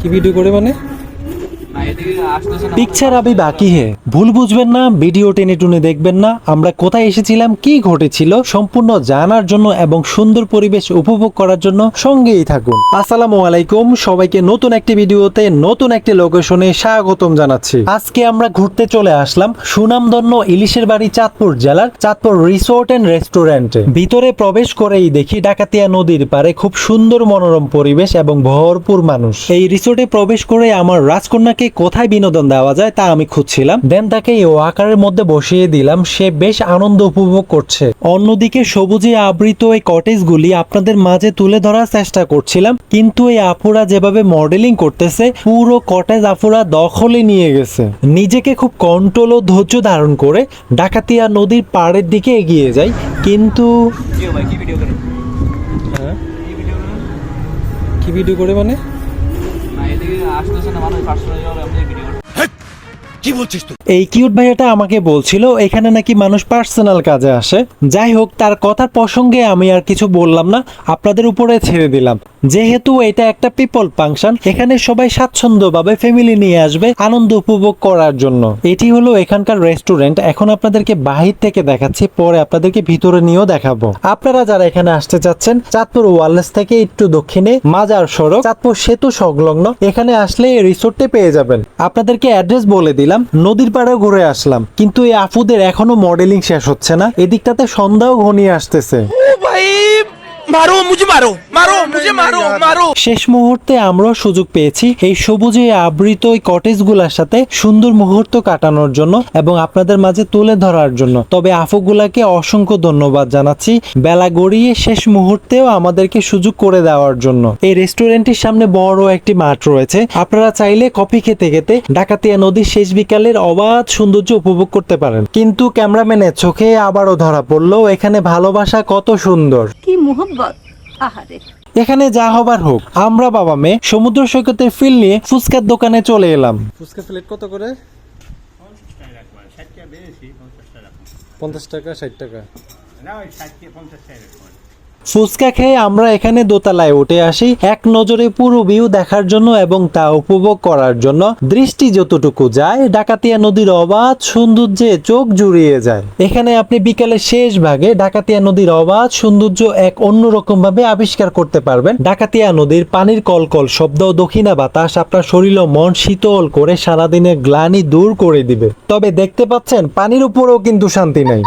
কি ভিডিও করে মানে পিকচার আবি বাকি হে ভুল বুঝবেন না, ভিডিও টেনে টুনে দেখবেন না। আমরা কোথায় এসেছিলাম, কি ঘটেছিল সম্পূর্ণ জানার জন্য এবং সুন্দর পরিবেশ উপভোগ করার জন্য সঙ্গেই থাকুন। আসসালামু আলাইকুম, সবাইকে নতুন একটি ভিডিওতে নতুন একটি লোকেশনে স্বাগতম জানাচ্ছি। আজকে আমরা ঘুরতে চলে আসলাম সুনামধন্য ইলিশের বাড়ি চাঁদপুর জেলার চাঁদপুর রিসোর্ট এন্ড রেস্টুরেন্টে। ভিতরে প্রবেশ করেই দেখি ডাকাতিয়া নদীর পারে খুব সুন্দর মনোরম পরিবেশ এবং ভরপুর মানুষ। এই রিসোর্টে প্রবেশ করে আমার রাজকন্যাকে কোথায় বিনোদন দেওয়া যায় তা আমি খুঁজছিলাম। দেন তাকে এই ওয়াকারের মধ্যে বসিয়ে দিলাম, সে বেশ আনন্দ উপভোগ করছে। অন্যদিকে সবুজে আবৃত এই কটেজগুলি আপনাদের মাঝে তুলে ধরার চেষ্টা করছিলাম, কিন্তু এই আপুরা যেভাবে মডেলিং করতেছে পুরো কটেজ আপুরা দখলে নিয়ে গেছে। নিজেকে খুব কন্ট্রোল ও ধৈর্য ধারণ করে ডাকাতিয়া নদীর পাড়ের দিকে এগিয়ে যাই, কিন্তু কি ভিডিও করে মানে এই কিউট ভাইয়াটা আমাকে বলছিল এখানে নাকি মানুষ পার্সোনাল কাজে আসে। যাই হোক, তার কথার প্রসঙ্গে আমি আর কিছু বললাম না, আপনাদের উপরে ছেড়ে দিলাম। যেহেতু এটা একটা পিপল ফাংশন, এখানে সবাই স্বাচ্ছন্দ্যভাবে ফ্যামিলি নিয়ে আসবে আনন্দ উপভোগ করার জন্য। এটি হলো এখানকার রেস্টুরেন্ট। এখন আপনাদেরকে বাহির থেকে দেখাচ্ছি, পরে আপনাদেরকে ভিতরে নিয়েও দেখাবো। আপনারা যারা এখানে আসতে চাচ্ছেন, চাঁদপুর ওয়ারলেস থেকে একটু দক্ষিণে মাজার সড়ক চাঁদপুর সেতু সংলগ্ন, এখানে আসলে এই রিসোর্টে পেয়ে যাবেন। আপনাদেরকে অ্যাড্রেস বলে দিলাম। নদীর পাড়ে ঘুরে আসলাম, কিন্তু এই আপুদের এখনো মডেলিং শেষ হচ্ছে না। এদিকটাতে সন্ধ্যাও ঘনিয়ে আসতেছে। শেষ মুহূর্তে আমরাও সুযোগ পেয়েছি এই সবুজে আবৃত এই কটেজ গুলার সাথে সুন্দর মুহূর্ত কাটানোর জন্য এবং আপনাদের মাঝে তুলে ধরার জন্য। তবে আপুগুলাকে অসংখ্য ধন্যবাদ জানাচ্ছি, বেলা গড়িয়ে শেষ মুহূর্তেও আমাদেরকে সুযোগ করে দেওয়ার জন্য। এই রেস্টুরেন্টের সামনে বড় একটি মাঠ রয়েছে, আপনারা চাইলে কফি খেতে খেতে ডাকাতিয়া নদীর শেষ বিকালের অবাধ সৌন্দর্য উপভোগ করতে পারেন। কিন্তু ক্যামেরাম্যানের চোখে আবারও ধরা পড়লো এখানে ভালোবাসা কত সুন্দর। কি এখানে যা হবার হোক, আমরা বাবা মেয়ে সমুদ্র সৈকতের ফিল নিয়ে ফুচকার দোকানে চলে এলাম। ফুচকা প্লেট কত করে? 50 টাকা 60 টাকা। ফুচকা খেয়ে আমরা এখানে দোতলায় উঠে আসি এক নজরে পুরো ভিউ দেখার জন্য এবং তা উপভোগ করার জন্য। দৃষ্টি যতটুকু যায় ডাকাতিয়া নদীর অবাধ সৌন্দর্যে চোখ জুড়িয়ে যায়। এখানে আপনি বিকেলের শেষ ভাগে ডাকাতিয়া নদীর অবাধ সৌন্দর্য এক অন্যরকম ভাবে আবিষ্কার করতে পারবেন। ডাকাতিয়া নদীর পানির কলকল শব্দ, দক্ষিণা বাতাস আপনার শরীর ও মন শীতল করে সারাদিনের গ্লানি দূর করে দিবে। তবে দেখতে পাচ্ছেন পানির উপরেও কিন্তু শান্তি নাই।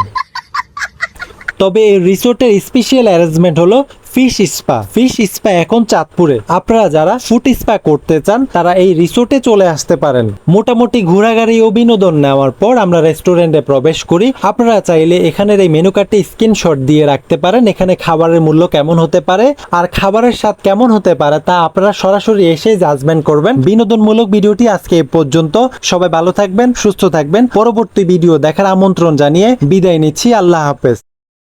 তবে এই রিসোর্টের স্পেশাল অ্যারেঞ্জমেন্ট হলো ফিশ স্পা। ফিশ স্পা এখন চাঁদপুরে। আপনারা যারা ফুড স্পা করতে চান তারা এই রিসোর্টে চলে আসতে পারেন। মোটামুটি ঘোরাঘুরি ও বিনোদন নেওয়ার পর আমরা রেস্টুরেন্টে প্রবেশ করি। আপনারা চাইলে এখানের এই মেনু কার্ডটি স্ক্রিনশট দিয়ে রাখতে পারেন। এখানে খাবারের মূল্য কেমন হতে পারে আর খাবারের স্বাদ কেমন হতে পারে তা আপনারা সরাসরি এসে জাজমেন্ট করবেন। বিনোদনমূলক ভিডিওটি আজকে এই পর্যন্ত। সবাই ভালো থাকবেন, সুস্থ থাকবেন। পরবর্তী ভিডিও দেখার আমন্ত্রণ জানিয়ে বিদায় নিচ্ছি। আল্লাহ হাফেজ।